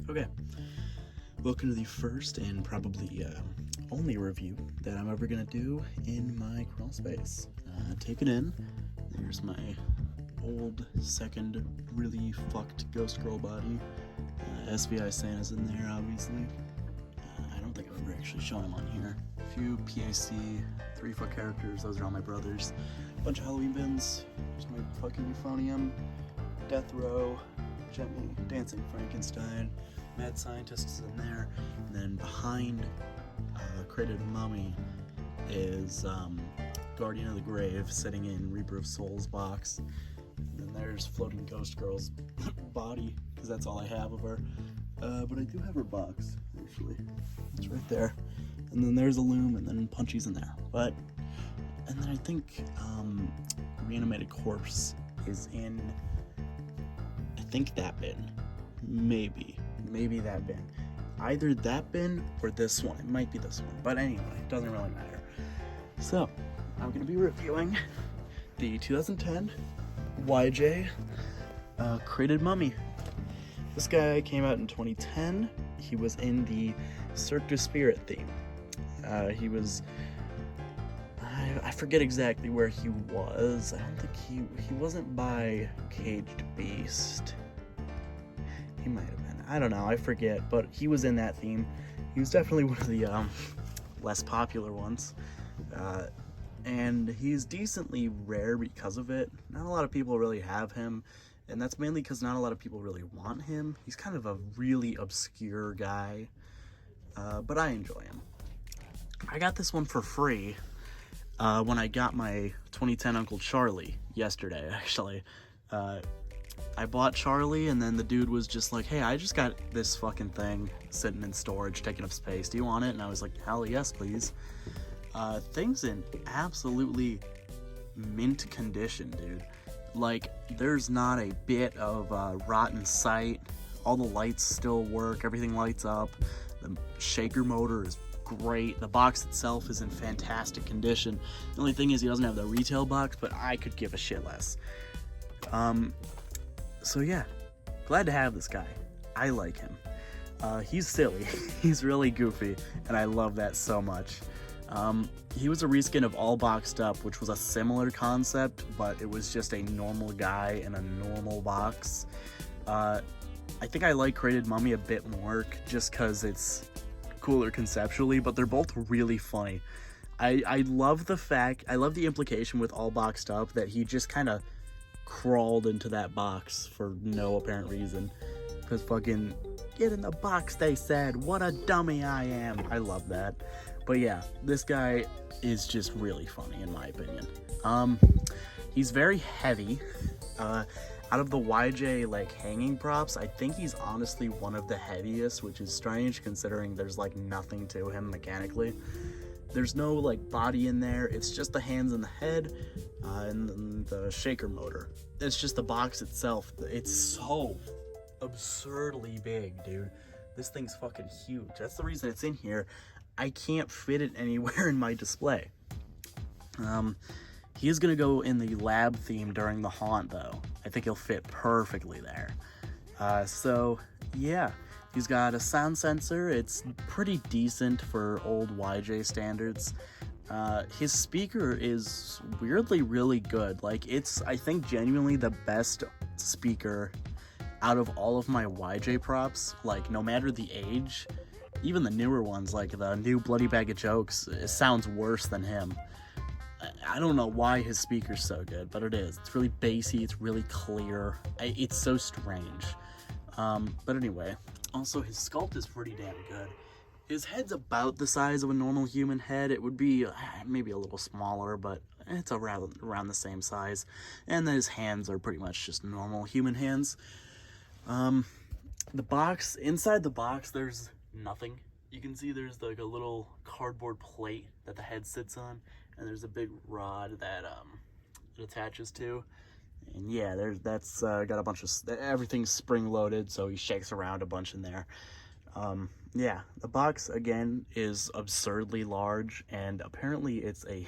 Okay, welcome to the first and probably only review that I'm ever gonna do in my crawl space. Take it in. There's my old second really fucked Ghost Girl body. SVI Santa's in there, obviously. I don't think I've ever actually shown him on here. A few PAC 3-foot characters, those are all my brothers. A bunch of Halloween bins. There's my fucking euphonium, Death Row, Gently Dancing Frankenstein, Mad Scientist is in there, and then behind Crated Mummy is Guardian of the Grave sitting in Reaper of Souls box. And then there's Floating Ghost Girl's body, because that's all I have of her. But I do have her box, actually. It's right there. And then there's a Loom, and then Punchy's in there. And then I think Reanimated Corpse is in, I think that bin. Maybe that bin. Either that bin or this one. It might be this one. But anyway, it doesn't really matter. So, I'm going to be reviewing the 2010 YJ Crated Mummy. This guy came out in 2010. He was in the Cirque du Spirit theme. He was... I forget exactly where he was. I don't think he wasn't by Caged Beast. He might have been. I don't know. I forget. But he was in that theme. He was definitely one of the less popular ones. And he's decently rare because of it. Not a lot of people really have him. And that's mainly because not a lot of people really want him. He's kind of a really obscure guy. But I enjoy him. I got this one for free when I got my 2010 Uncle Charlie yesterday, actually. I bought Charlie, and then the dude was just like, hey, I just got this fucking thing sitting in storage, taking up space. Do you want it? And I was like, hell yes, please. Thing's in absolutely mint condition, dude. Like, there's not a bit of rotten sight. All the lights still work. Everything lights up. The shaker motor is great. The box itself is in fantastic condition. The only thing is he doesn't have the retail box, but I could give a shit less. So yeah, glad to have this guy. I like him. He's silly. He's really goofy, and I love that so much. He was a reskin of All Boxed Up, which was a similar concept, but it was just a normal guy in a normal box. I think I like Crated Mummy a bit more, just because it's cooler conceptually, but they're both really funny. I love the implication with All Boxed Up that he just kind of crawled into that box for no apparent reason. Because fucking, get in the box, they said. What a dummy I am. I love that. But yeah, this guy is just really funny in my opinion. He's very heavy. Out of the YJ like hanging props, I think he's honestly one of the heaviest, which is strange considering there's like nothing to him mechanically. There's no like body in there. It's just the hands and the head, and the shaker motor. It's just the box itself. It's so absurdly big, dude. This thing's fucking huge. That's the reason it's in here. I can't fit it anywhere in my display. He is gonna go in the lab theme during the haunt though. I think he'll fit perfectly there. So yeah, he's got a sound sensor. It's pretty decent for old YJ standards. His speaker is weirdly really good. Like, it's, I think, genuinely the best speaker out of all of my YJ props. Like, no matter the age, even the newer ones, like the new Bloody Bag of Jokes, it sounds worse than him. I don't know why his speaker's so good, but it is. It's really bassy, it's really clear. It's so strange. But anyway, also his sculpt is pretty damn good. His head's about the size of a normal human head. It would be maybe a little smaller, but it's around the same size. And then his hands are pretty much just normal human hands. The box, inside the box, there's nothing. You can see there's like a little cardboard plate that the head sits on, and there's a big rod that it attaches to. And yeah, that's got a bunch of, everything's spring loaded, so he shakes around a bunch in there. Yeah, the box again is absurdly large, and apparently it's a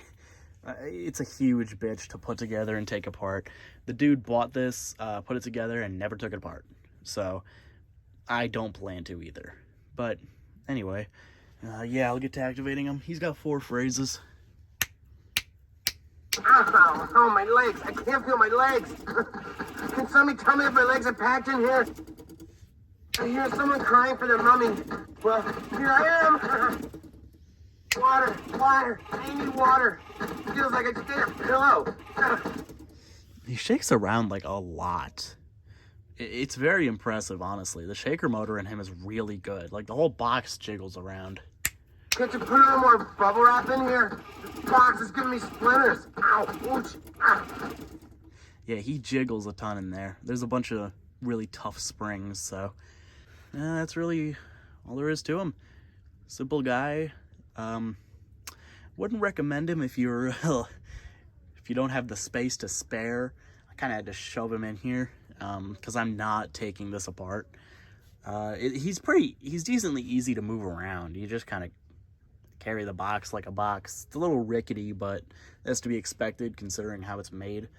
huge bitch to put together and take apart. The dude bought this, put it together, and never took it apart. So I don't plan to either. But anyway, yeah, I'll get to activating him. He's got 4 phrases. Oh, my legs. I can't feel my legs. Can somebody tell me if my legs are packed in here? I hear someone crying for their mummy. Well, here I am. Water, water. I need water. Feels like I just ate a pillow. He shakes around like a lot. It's very impressive, honestly. The shaker motor in him is really good. Like, the whole box jiggles around. Can't you put a little more bubble wrap in here? This box is giving me splinters. Ow, ouch. Ah. Yeah, he jiggles a ton in there. There's a bunch of really tough springs, so that's really all there is to him. Simple guy. Wouldn't recommend him if you're if you don't have the space to spare. I kind of had to shove him in here because I'm not taking this apart. He's decently easy to move around. You just kind of carry the box like a box. It's a little rickety, but that's to be expected considering how it's made.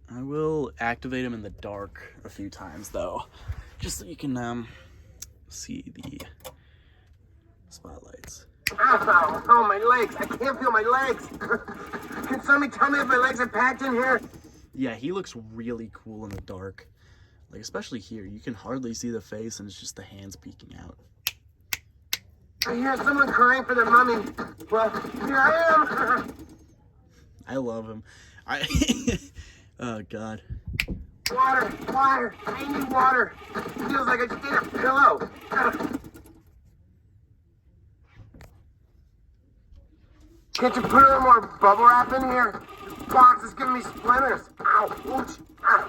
I will activate him in the dark a few times though, just so you can see the spotlights. Oh, my legs. I can't feel my legs. Can somebody tell me if my legs are packed in here? Yeah, he looks really cool in the dark. Like, especially here, you can hardly see the face and it's just the hands peeking out. I hear someone crying for their mummy. Well, here I am. I love him. Oh, God. Water, water. I need water. Feels like I just ate a pillow. Can't you put a little more bubble wrap in here? This box is giving me splinters. Ow, ouch. Ah.